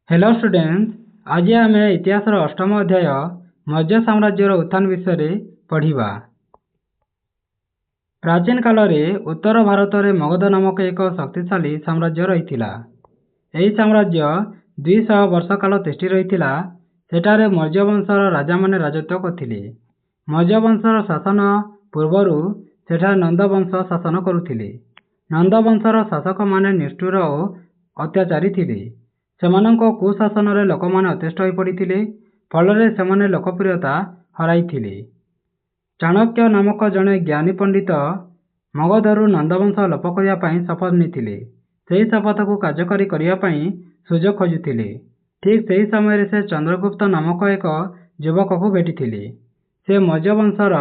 Hello students, आज आम इतिहास अष्टम अध्याय मौर्य साम्राज्यर उत्थान विषय पढ़ा। प्राचीन काल में उत्तर भारत में मगध नामक एक शक्तिशाली साम्राज्य रही। यह साम्राज्य 200 वर्ष काल तिष्ठि रही। सेठारे मौर्य वंशर राजा माने राजत्व करथिले। मौर्य वंशर शासन पूर्वर सेठारे नंद वंश शासन करुथिले। नंद वंशर शासक माने निष्ठुर और अत्याचारी थिले। सेमानंको कुशासन रे लोक माने अतिष्ठ होई पड़िथिले। फलरे सेमाने लोकप्रियता हराइथिले। चाणक्य नामक जड़े ज्ञानी पंडित मगधरू नंदवंश लोप करिया पई शपथ नेथिले। सेही शपथ को कार्यकारी करिया पई सुजोग खोजुथिले। ठीक सेही समय से चंद्रगुप्त नामक एक युवक को भेटिथिले। से मौर्य वंशर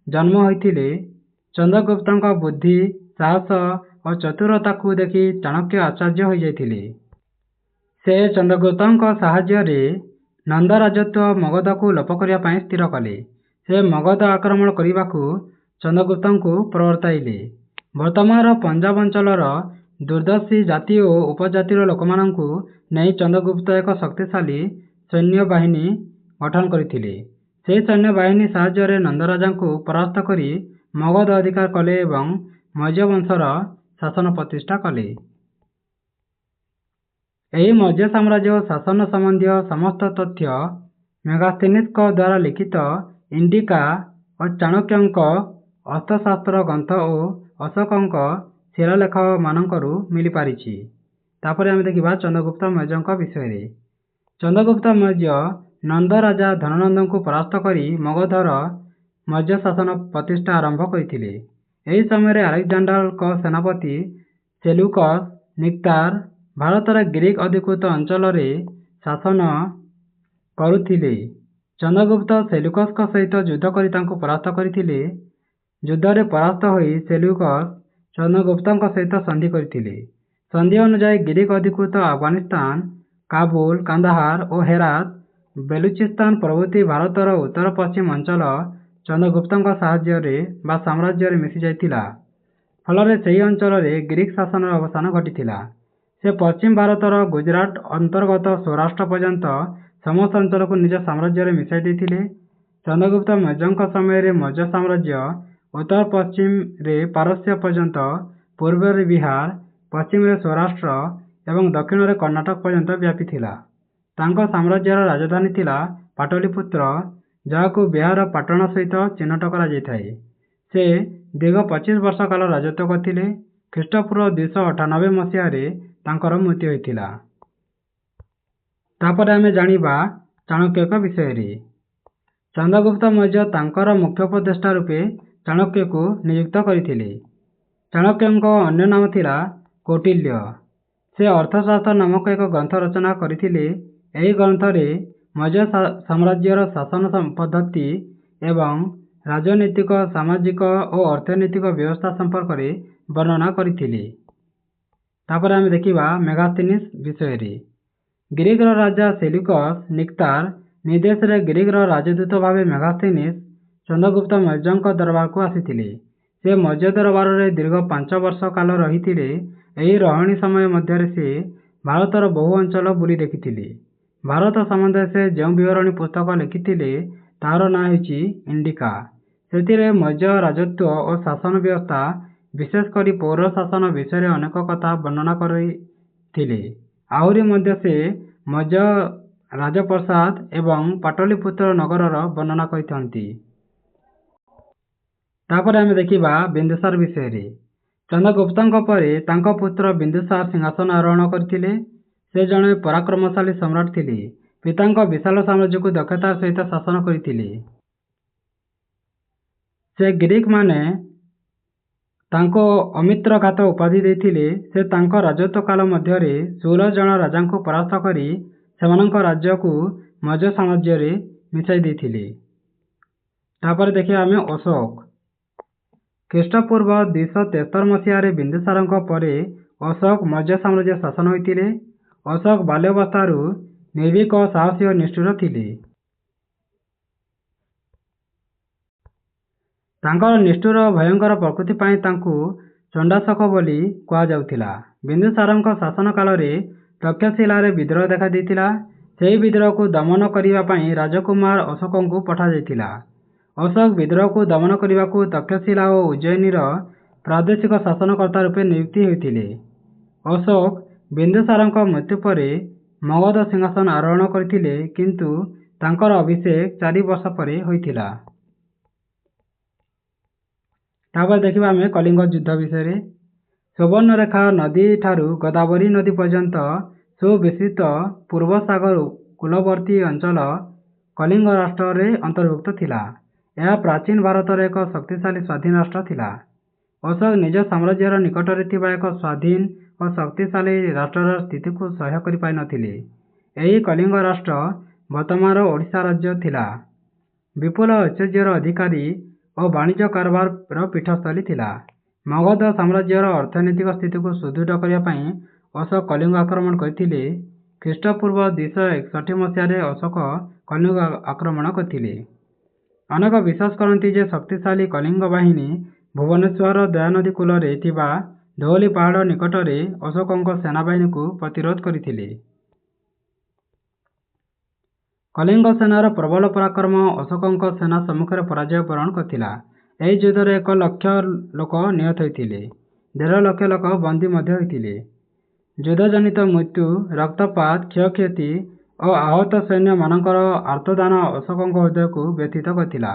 जन्म होइथिले। चंद्रगुप्तଙ୍କ बुद्धि, साहस और चतुरता को देखि चाणक्य आश्चर्य हो जाइथिले। से चंद्रगुप्तଙ୍କ साहाय्य नंद राजत्व मगध को लोप करिया पई स्थिर कले। से मगध आक्रमण करने को चंद्रगुप्त को प्रवर्ताइले। वर्तमान पंजाब अंचलर दुर्दर्शी जाति और उपजातिर लोक मानू नहीं चंद्रगुप्त एक शक्तिशाली सैन्य बाहिनी गठन करथिले। से सैन्य बाहिनी साहाय्य नंदराजा को परास्त करी मगध अधिकार कले एवं मौर्य वंशर शासन प्रतिष्ठा कले। यही मौर्य साम्राज्य शासन संबंधी समस्त तथ्य मेगास्थनीज द्वारा लिखित इंडिका और चाणक्य अर्थशास्त्र ग्रंथ और अशोक शिलालेख मानकरू मिल पारिछि। तापर आम देखा चंद्रगुप्त मौर्य विषय। चंद्रगुप्त मौर्य नंद राजा धननंद को परास्त करी मगधर मौर्य शासन प्रतिष्ठा आरंभ करथिले। यही समय अलेक्जेंडर सेनापति सेल्यूकस निक्तार भारतर ग्रीक अधिकृत अंचल शासन करुथिले। चंद्रगुप्त सेल्यूकस सहित युद्ध करी तांको परास्त करथिले। युद्ध परास्त होई सेल्यूकस चंद्रगुप्त सहित संधि करथिले। संधि अनुसार ग्रीक अधिकृत अफगानिस्तान, काबुल, कांदाहार और हेरात, बेलुचिस्तान प्रभृति भारतर उत्तर पश्चिम अंचल चंद्रगुप्त साहाय्य बा साम्राज्य मिसी जाइथिला। फल से अंचल ग्रीक शासन अवसान घटीथिला। से पश्चिम भारतर गुजरात अंतर्गत सौराष्ट्र पर्यंत समस्त अंचल को निज साम्राज्य मिसाई देथिले। चंद्रगुप्त मौर्य समय मौर्य साम्राज्य उत्तर पश्चिम रे पारस्य पर्यंत, पूर्व रे बिहार, पश्चिम रे सौराष्ट्र एवं दक्षिण रे कर्णाटक पर्यंत व्यापी थिला। तांको साम्राज्यर राजधानी थिला पाटलिपुत्र, जहाको बिहार पाटण सहित चिन्हट करा जायथाय। से दीर्घ 25 वर्ष काल राजत्व करथिले। ख्रीष्टपूर्व 298 मसीह तांकर मृत्यु होइथिला। तापर आमे जानिबा चाणक्य विषय। चंद्रगुप्त मौर्य तांकर मुख्य उपदेष्टा रूपे चाणक्य को नियुक्त करथिले। चाणक्यଙ୍କ अन्य नाम थिला कौटिल्य। से अर्थशास्त्र नामक एक ग्रंथ रचना करथिले। एही ग्रंथ रे मौर्य साम्राज्यर शासन पद्धति एवं राजनीतिक, सामाजिक और अर्थनैतिक व्यवस्था संपर्क में वर्णना करथिले। तापर आमे देखिबा मेगास्थनीज विषय। ग्रीक राजा सेल्यूकस निक्तार निर्देश रे ग्रीक राजदूत भाव मेगास्थनीज चंद्रगुप्त मौर्य दरबार को आसीथिले। से मौर्य दरबार में दीर्घ 5 वर्ष काल रही। यही रही समय मध्य से भारतर बहु अंचल बुली देखिथिले। भारत संबंध से जो विवरणी पुस्तक लिखिथिले तार ना होइछि इंडिका। सेतिरे मौर्य राजत्व और शासन व्यवस्था विशेषकर पौर शासन विषय अनेक कथा वर्णना करथिले। आहुरी मध्य से मौर्य राजप्रसाद एवं पाटलिपुत्र नगरर वर्णना करथंती। तापर आमे देखिबा बिंदुसार विषय। चंद्रगुप्त परे तांको पुत्र बिंदुसार सिंहासन आरोहण करथिले। से जणे पराक्रमशाली सम्राट थिले। पितांको विशाल साम्राज्य को दक्षता सहित शासन करथिले। से ग्रीक माने तांको अमित्र घात उपाधि देथिले। से तांको राजत्व काल मध्य 16 जन राजा को परास्त करी सेमानंको राज्य को मौर्य साम्राज्य रे मिसाई देथिले। तापर देखिए आमे अशोक। ख्रीष्टपूर्व 273 मसीह बिंदुसार परे अशोक मौर्य साम्राज्य शासन होइतिले। अशोक बाल्यावस्थारू निर्भीक, साहसी और निष्ठुर थिले। तांकर निष्ठुर भयंकर प्रकृति पाई तांकू चंडाशोक बोली कहा जाउथिला। बिंदुसारଙ୍କ शासन काल रे ତକ୍ଷଶିଳାରେ ବିଦ୍ରୋହ ଦେଖାଦେଇଥିଲା। ସେହି ବିଦ୍ରୋହକୁ ଦମନ କରିବା ପାଇଁ ରାଜକୁମାର ଅଶୋକଙ୍କୁ ପଠାଯାଇଥିଲା। ଅଶୋକ ବିଦ୍ରୋହକୁ ଦମନ କରିବାକୁ ତକ୍ଷଶିଳା ଓ ଉଜ୍ଜୟିନୀର ପ୍ରାଦେଶିକ ଶାସନକର୍ତ୍ତା ରୂପେ ନିଯୁକ୍ତି ହୋଇଥିଲେ। ଅଶୋକ ବିନ୍ଦୁସାରଙ୍କ ମୃତ୍ୟୁ ପରେ ମଗଧ ସିଂହାସନ ଆରୋହଣ କରିଥିଲେ, କିନ୍ତୁ ତାଙ୍କର ଅଭିଷେକ 4 ବର୍ଷ ପରେ ହୋଇଥିଲା। ତାପରେ ଦେଖିବା ଆମେ କଳିଙ୍ଗ ଯୁଦ୍ଧ ବିଷୟରେ। ସୁବର୍ଣ୍ଣରେଖା ନଦୀ ଠାରୁ ଗୋଦାବରୀ ନଦୀ ପର୍ଯ୍ୟନ୍ତ ସୁବିସ୍ତୃତ ପୂର୍ବ ସାଗର କୂଳବର୍ତ୍ତୀ ଅଞ୍ଚଳ କଳିଙ୍ଗ ରାଷ୍ଟ୍ରରେ ଅନ୍ତର୍ଭୁକ୍ତ ଥିଲା। ଏହା ପ୍ରାଚୀନ ଭାରତର ଏକ ଶକ୍ତିଶାଳୀ ସ୍ୱାଧୀନ ରାଷ୍ଟ୍ର ଥିଲା। ଅଶୋକ ନିଜ ସାମ୍ରାଜ୍ୟର ନିକଟରେ ଥିବା ଏକ ସ୍ୱାଧୀନ ଓ ଶକ୍ତିଶାଳୀ ରାଷ୍ଟ୍ରର ସ୍ଥିତିକୁ ସହ୍ୟ କରିପାରିନଥିଲେ। ଏହି କଳିଙ୍ଗ ରାଷ୍ଟ୍ର ବର୍ତ୍ତମାନର ଓଡ଼ିଶା ରାଜ୍ୟ ଥିଲା। ବିପୁଳ ଐଶ୍ୱର୍ଯ୍ୟର ଅଧିକାରୀ ଓ ବାଣିଜ୍ୟ କାରବାରର ପୀଠସ୍ଥଳୀ ଥିଲା। ମଗଧ ସାମ୍ରାଜ୍ୟର ଅର୍ଥନୈତିକ ସ୍ଥିତିକୁ ସୁଦୃଢ଼ କରିବା ପାଇଁ ଅଶୋକ କଳିଙ୍ଗ ଆକ୍ରମଣ କରିଥିଲେ। ଖ୍ରୀଷ୍ଟପୂର୍ବ 261 ମସିହାରେ ଅଶୋକ କଳିଙ୍ଗ ଆକ୍ରମଣ କରିଥିଲେ। ଅନେକ ବିଶ୍ୱାସ କରନ୍ତି ଯେ ଶକ୍ତିଶାଳୀ କଳିଙ୍ଗ ବାହିନୀ ଭୁବନେଶ୍ୱରର ଦୟାନଦୀ କୂଳରେ ଥିବା ଧଉଳି ପାହାଡ଼ ନିକଟରେ ଅଶୋକଙ୍କ ସେନାବାହିନୀକୁ ପ୍ରତିରୋଧ କରିଥିଲେ। କଳିଙ୍ଗ ସେନାର ପ୍ରବଳ ପରାକ୍ରମ ଅଶୋକଙ୍କ ସେନା ସମ୍ମୁଖରେ ପରାଜୟ ବରଣ କରିଥିଲା। ଏହି ଯୁଦ୍ଧରେ 1 ଲକ୍ଷ ଲୋକ ନିହତ ହୋଇଥିଲେ। 1.5 ଲକ୍ଷ ଲୋକ ବନ୍ଦୀ ମଧ୍ୟ ହୋଇଥିଲେ। ଯୁଦ୍ଧଜନିତ ମୃତ୍ୟୁ, ରକ୍ତପାତ, କ୍ଷୟକ୍ଷତି ଓ ଆହତ ସୈନ୍ୟମାନଙ୍କର ଆର୍ତ୍ତଦାନ ଅଶୋକଙ୍କ ହୃଦୟକୁ ବ୍ୟଥିତ କରିଥିଲା।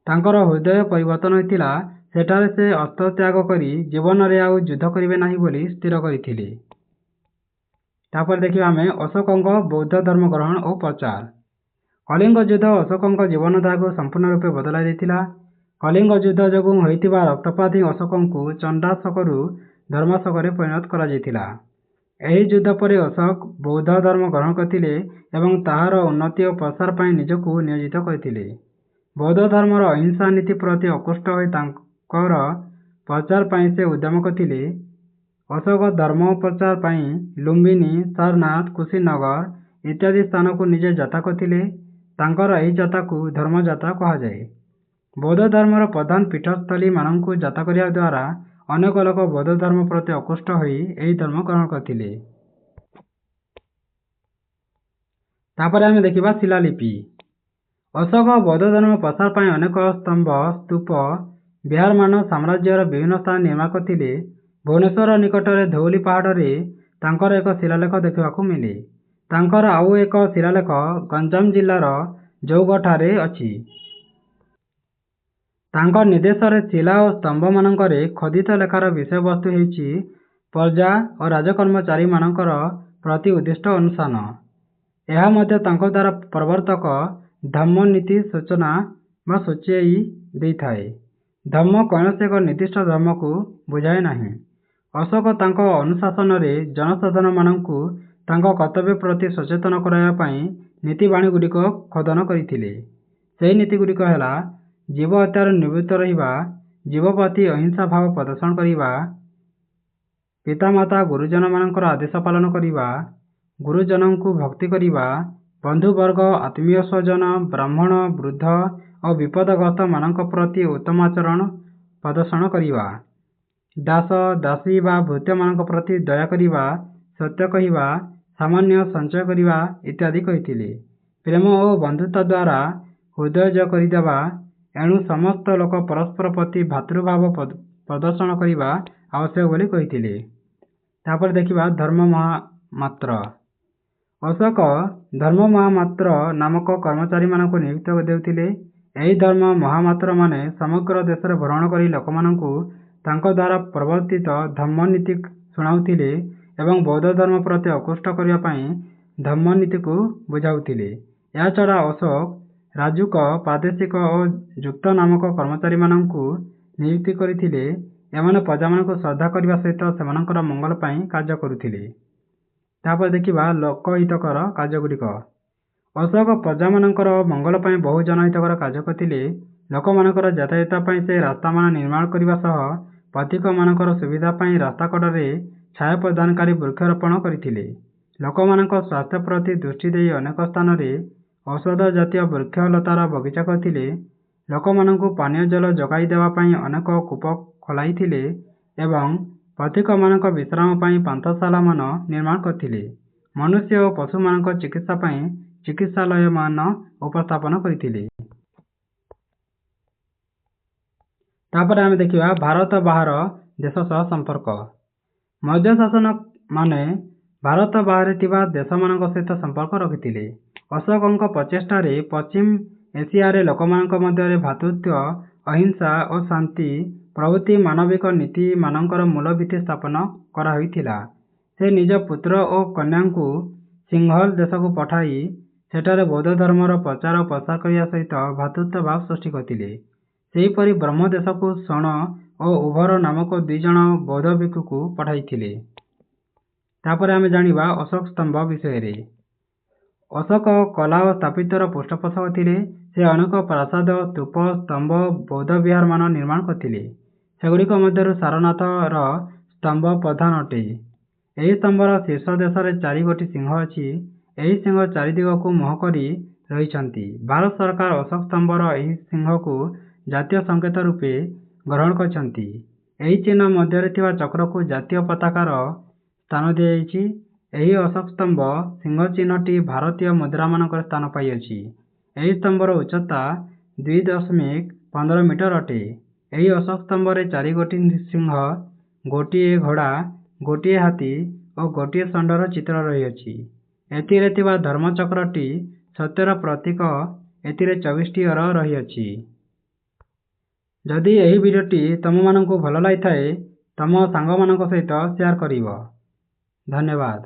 ତାଙ୍କର ହୃଦୟ ପରିବର୍ତ୍ତନ ହୋଇଥିଲା। ସେଠାରେ ସେ ଅସ୍ତ୍ର ତ୍ୟାଗ କରି ଜୀବନରେ ଆଉ ଯୁଦ୍ଧ କରିବେ ନାହିଁ ବୋଲି ସ୍ଥିର କରିଥିଲେ। ତାପରେ ଦେଖିବା ଆମେ ଅଶୋକଙ୍କ ବୌଦ୍ଧ ଧର୍ମ ଗ୍ରହଣ ଓ ପ୍ରଚାର। କଳିଙ୍ଗ ଯୁଦ୍ଧ ଅଶୋକଙ୍କ ଜୀବନଧାରାକୁ ସମ୍ପୂର୍ଣ୍ଣ ରୂପେ ବଦଳାଇ ଦେଇଥିଲା। କଳିଙ୍ଗ ଯୁଦ୍ଧ ଯୋଗୁଁ ହୋଇଥିବା ରକ୍ତପାତ ହିଁ ଅଶୋକଙ୍କୁ ଚଣ୍ଡାଶୋକରୁ ଧର୍ମାଶୋକରେ ପରିଣତ କରାଯାଇଥିଲା। ଏହି ଯୁଦ୍ଧ ପରେ ଅଶୋକ ବୌଦ୍ଧ ଧର୍ମ ଗ୍ରହଣ କରିଥିଲେ ଏବଂ ତାହାର ଉନ୍ନତି ଓ ପ୍ରସାର ପାଇଁ ନିଜକୁ ନିୟୋଜିତ କରିଥିଲେ। ବୌଦ୍ଧ ଧର୍ମର ଅହିଂସା ନୀତି ପ୍ରତି ଆକୃଷ୍ଟ ହୋଇ ତାଙ୍କର ପ୍ରଚାର ପାଇଁ ସେ ଉଦ୍ୟମ କରିଥିଲେ। ଅଶୋକ ଧର୍ମ ପ୍ରଚାର ପାଇଁ ଲୁମ୍ବିନୀ, ସାରନାଥ, କୁଶୀନଗର ଇତ୍ୟାଦି ସ୍ଥାନକୁ ନିଜେ ଯାତ୍ରା କରିଥିଲେ। ତାଙ୍କର ଏହି ଯାତ୍ରାକୁ ଧର୍ମଯାତ୍ରା କୁହାଯାଏ। ବୌଦ୍ଧ ଧର୍ମର ପ୍ରଧାନ ପୀଠସ୍ଥଳୀ ମାନଙ୍କୁ ଯାତ୍ରା କରିବା ଦ୍ୱାରା ଅନେକ ଲୋକ ବୌଦ୍ଧ ଧର୍ମ ପ୍ରତି ଆକୃଷ୍ଟ ହୋଇ ଏହି ଧର୍ମ ଗ୍ରହଣ କରିଥିଲେ। ତାପରେ ଆମେ ଦେଖିବା ଶିଳାଲିପି। ଅଶୋକ ବୌଦ୍ଧ ଧର୍ମ ପ୍ରସାର ପାଇଁ ଅନେକ ସ୍ତମ୍ଭ, ସ୍ତୂପ, ବିହାରମାନ ସାମ୍ରାଜ୍ୟର ବିଭିନ୍ନ ସ୍ଥାନ ନିର୍ମାଣ କରିଥିଲେ। ଭୁବନେଶ୍ୱର ନିକଟରେ ଧଉଳି ପାହାଡ଼ରେ ତାଙ୍କର ଏକ ଶିଳାଲେଖ ଦେଖିବାକୁ ମିଳେ। ତାଙ୍କର ଆଉ ଏକ ଶିଳାଲେଖ ଗଞ୍ଜାମ ଜିଲ୍ଲାର ଜଉଗଡ଼ଠାରେ ଅଛି। ତାଙ୍କ ନିର୍ଦ୍ଦେଶରେ ଶିଳା ଓ ସ୍ତମ୍ଭମାନଙ୍କରେ ଖୋଦିତ ଲେଖାର ବିଷୟବସ୍ତୁ ହେଉଛି ପ୍ରଜା ଓ ରାଜକର୍ମଚାରୀମାନଙ୍କର ପ୍ରତି ଉଦ୍ଦିଷ୍ଟ ଅନୁଷ୍ଠାନ। ଏହା ମଧ୍ୟ ତାଙ୍କ ଦ୍ୱାରା ପ୍ରବର୍ତ୍ତକ ଧମ୍ମନୀତି ସୂଚନା ବା ସୂଚାଇ ଦେଇଥାଏ। ଧମ୍ମ କୌଣସି ଏକ ନିର୍ଦ୍ଦିଷ୍ଟ ଧର୍ମକୁ ବୁଝାଏ ନାହିଁ। ଅଶୋକ ତାଙ୍କ ଅନୁଶାସନରେ ଜନସାଧାରଣମାନଙ୍କୁ ତାଙ୍କ କର୍ତ୍ତବ୍ୟ ପ୍ରତି ସଚେତନ କରାଇବା ପାଇଁ ନୀତିବାଣୀଗୁଡ଼ିକ ଖୋଦନ କରିଥିଲେ। ସେହି ନୀତିଗୁଡ଼ିକ ହେଲା ଜୀବ ହତ୍ୟାରୁ ନିବୃତ୍ତ ରହିବା, ଜୀବ ପ୍ରତି ଅହିଂସା ଭାବ ପ୍ରଦର୍ଶନ କରିବା, ପିତାମାତା ଗୁରୁଜନମାନଙ୍କର ଆଦେଶ ପାଳନ କରିବା, ଗୁରୁଜନଙ୍କୁ ଭକ୍ତି କରିବା, ବନ୍ଧୁବର୍ଗ, ଆତ୍ମୀୟ ସ୍ୱଜନ, ବ୍ରାହ୍ମଣ, ବୃଦ୍ଧ ଓ ବିପଦଗ୍ରସ୍ତମାନଙ୍କ ପ୍ରତି ଉତ୍ତମ ଆଚରଣ ପ୍ରଦର୍ଶନ କରିବା, ଦାସ ଦାସୀ ବା ଭୃତ୍ୟମାନଙ୍କ ପ୍ରତି ଦୟା କରିବା, ସତ୍ୟ କହିବା, ସାମାନ୍ୟ ସଞ୍ଚୟ କରିବା ଇତ୍ୟାଦି କହିଥିଲେ। ପ୍ରେମ ଓ ବନ୍ଧୁତା ଦ୍ୱାରା ହୃଦୟ ଜୟ କରିଦେବା, ଏଣୁ ସମସ୍ତ ଲୋକ ପରସ୍ପର ପ୍ରତି ଭ୍ରାତୃଭାବ ପ୍ରଦର୍ଶନ କରିବା ଆବଶ୍ୟକ ବୋଲି କହିଥିଲେ। ତାପରେ ଦେଖିବା ଧର୍ମ ମହାମାତ୍ର। ଅଶୋକ ଧର୍ମ ମହାମାତ୍ର ନାମକ କର୍ମଚାରୀମାନଙ୍କୁ ନିଯୁକ୍ତ ଦେଉଥିଲେ। ଏହି ଧର୍ମ ମହାମାତ୍ରମାନେ ସମଗ୍ର ଦେଶରେ ଭ୍ରମଣ କରି ଲୋକମାନଙ୍କୁ ତାଙ୍କ ଦ୍ୱାରା ପ୍ରବର୍ତ୍ତିତ ଧମ୍ମନୀତି ଶୁଣାଉଥିଲେ ଏବଂ ବୌଦ୍ଧ ଧର୍ମ ପ୍ରତି ଆକୃଷ୍ଟ କରିବା ପାଇଁ ଧମ୍ମନୀତିକୁ ବୁଝାଉଥିଲେ। ଏହାଛଡ଼ା ଅଶୋକ ରାଜୁକ, ପ୍ରାଦେଶିକ ଓ ଯୁକ୍ତ ନାମକ କର୍ମଚାରୀମାନଙ୍କୁ ନିଯୁକ୍ତି କରିଥିଲେ। ଏମାନେ ପ୍ରଜାମାନଙ୍କୁ ଶ୍ରଦ୍ଧା କରିବା ସହିତ ସେମାନଙ୍କର ମଙ୍ଗଳ ପାଇଁ କାର୍ଯ୍ୟ କରୁଥିଲେ। ତାପରେ ଦେଖିବା ଲୋକହିତକର କାର୍ଯ୍ୟଗୁଡ଼ିକ। ଅଶୋକ ପ୍ରଜାମାନଙ୍କର ମଙ୍ଗଳ ପାଇଁ ବହୁ ଜନହିତକର କାର୍ଯ୍ୟ କରିଥିଲେ। ଲୋକମାନଙ୍କର ଯାତାୟାତ ପାଇଁ ସେ ରାସ୍ତାମାନ ନିର୍ମାଣ କରିବା ସହ ପଥିକମାନଙ୍କର ସୁବିଧା ପାଇଁ ରାସ୍ତା କଡ଼ରେ ଛାୟା ପ୍ରଦାନକାରୀ ବୃକ୍ଷରୋପଣ କରିଥିଲେ। ଲୋକମାନଙ୍କ ସ୍ୱାସ୍ଥ୍ୟ ପ୍ରତି ଦୃଷ୍ଟି ଦେଇ ଅନେକ ସ୍ଥାନରେ ଔଷଧ ଜାତୀୟ ବୃକ୍ଷଲତାର ବଗିଚା କରିଥିଲେ। ଲୋକମାନଙ୍କୁ ପାନୀୟ ଜଳ ଯୋଗାଇ ଦେବା ପାଇଁ ଅନେକ କୂପ ଖୋଳାଇଥିଲେ ଏବଂ ପଥିକମାନଙ୍କ ବିଶ୍ରାମ ପାଇଁ ପାନ୍ଥଶାଳାମାନ ନିର୍ମାଣ କରିଥିଲେ। ମନୁଷ୍ୟ ଓ ପଶୁମାନଙ୍କ ଚିକିତ୍ସା ପାଇଁ ଚିକିତ୍ସାଳୟମାନ ଉପସ୍ଥାପନ କରିଥିଲେ। ତାପରେ ଆମେ ଦେଖିବା ଭାରତ ବାହାର ଦେଶ ସହ ସମ୍ପର୍କ। ମୌର୍ଯ୍ୟ ଶାସକମାନେ ଭାରତ ବାହାରେ ଥିବା ଦେଶମାନଙ୍କ ସହିତ ସମ୍ପର୍କ ରଖିଥିଲେ। ଅଶୋକଙ୍କ ପ୍ରଚେଷ୍ଟାରେ ପଶ୍ଚିମ ଏସିଆରେ ଲୋକମାନଙ୍କ ମଧ୍ୟରେ ଭ୍ରାତୃତ୍ୱ, ଅହିଂସା ଓ ଶାନ୍ତି ପ୍ରଭୃତି ମାନବିକ ନୀତିମାନଙ୍କର ମୂଳ ଭିତ୍ତି ସ୍ଥାପନ କରାହୋଇଥିଲା। ସେ ନିଜ ପୁତ୍ର ଓ କନ୍ୟାଙ୍କୁ ସିଂହଳ ଦେଶକୁ ପଠାଇ ସେଠାରେ ବୌଦ୍ଧ ଧର୍ମର ପ୍ରଚାର ଓ ପ୍ରସାର କରିବା ସହିତ ଭ୍ରାତୃତ୍ୱ ଭାବ ସୃଷ୍ଟି କରିଥିଲେ। ସେହିପରି ବ୍ରହ୍ମ ଦେଶକୁ ଶଣ ଓ ଉଭର ନାମକ 2 ଜଣ ବୌଦ୍ଧ ଭିକ୍ଷୁକୁ ପଠାଇଥିଲେ। ତାପରେ ଆମେ ଜାଣିବା ଅଶୋକ ସ୍ତମ୍ଭ ବିଷୟରେ। ଅଶୋକ କଲା ଓ ସ୍ଥାପତ୍ୟର ପୃଷ୍ଠପୋଷକ ଥିଲେ। ସେ ଅନେକ ପ୍ରାସାଦ, ସ୍ତୂପ, ସ୍ତମ୍ଭ, ବୌଦ୍ଧ ବିହାରମାନ ନିର୍ମାଣ କରିଥିଲେ। ସେଗୁଡ଼ିକ ମଧ୍ୟରୁ ସାରନାଥର ସ୍ତମ୍ଭ ପ୍ରଧାନ ଅଟେ। ଏହି ସ୍ତମ୍ଭର ଶୀର୍ଷ ଦେଶରେ 4 ଗୋଟି ସିଂହ ଅଛି। ଏହି ସିଂହ ଚାରିଦିଗକୁ ମୁହଁ କରି ରହିଛନ୍ତି। ଭାରତ ସରକାର ଅଶୋକ ସ୍ତମ୍ଭର ଏହି ସିଂହକୁ ଜାତୀୟ ସଂକେତ ରୂପେ ଗ୍ରହଣ କରିଛନ୍ତି। ଏହି ଚିହ୍ନ ମଧ୍ୟରେ ଥିବା ଚକ୍ରକୁ ଜାତୀୟ ପତାକାର ସ୍ଥାନ ଦିଆଯାଇଛି। ଏହି ଅଶୋକ ସ୍ତମ୍ଭ ସିଂହ ଚିହ୍ନଟି ଭାରତୀୟ ମୁଦ୍ରାମାନଙ୍କରେ ସ୍ଥାନ ପାଇଅଛି। ଏହି ସ୍ତମ୍ଭର ଉଚ୍ଚତା 2.15 ମିଟର ଅଟେ। ଏହି ଅଶୋକ ସ୍ତମ୍ଭରେ 4 ଗୋଟି ସିଂହ, ଗୋଟିଏ ଘୋଡ଼ା, ଗୋଟିଏ ହାତୀ ଓ ଗୋଟିଏ ଷଣ୍ଢର ଚିତ୍ର ରହିଅଛି। ଏଥିରେ ଥିବା ଧର୍ମଚକ୍ରଟି ସତ୍ୟର ପ୍ରତୀକ। ଏଥିରେ 24ଟି ଅର ରହିଅଛି। ଯଦି ଏହି ଭିଡ଼ିଓଟି ତୁମମାନଙ୍କୁ ଭଲ ଲାଗିଥାଏ, ତମ ସାଙ୍ଗମାନଙ୍କ ସହିତ ସେୟାର କରିବ। ଧନ୍ୟବାଦ।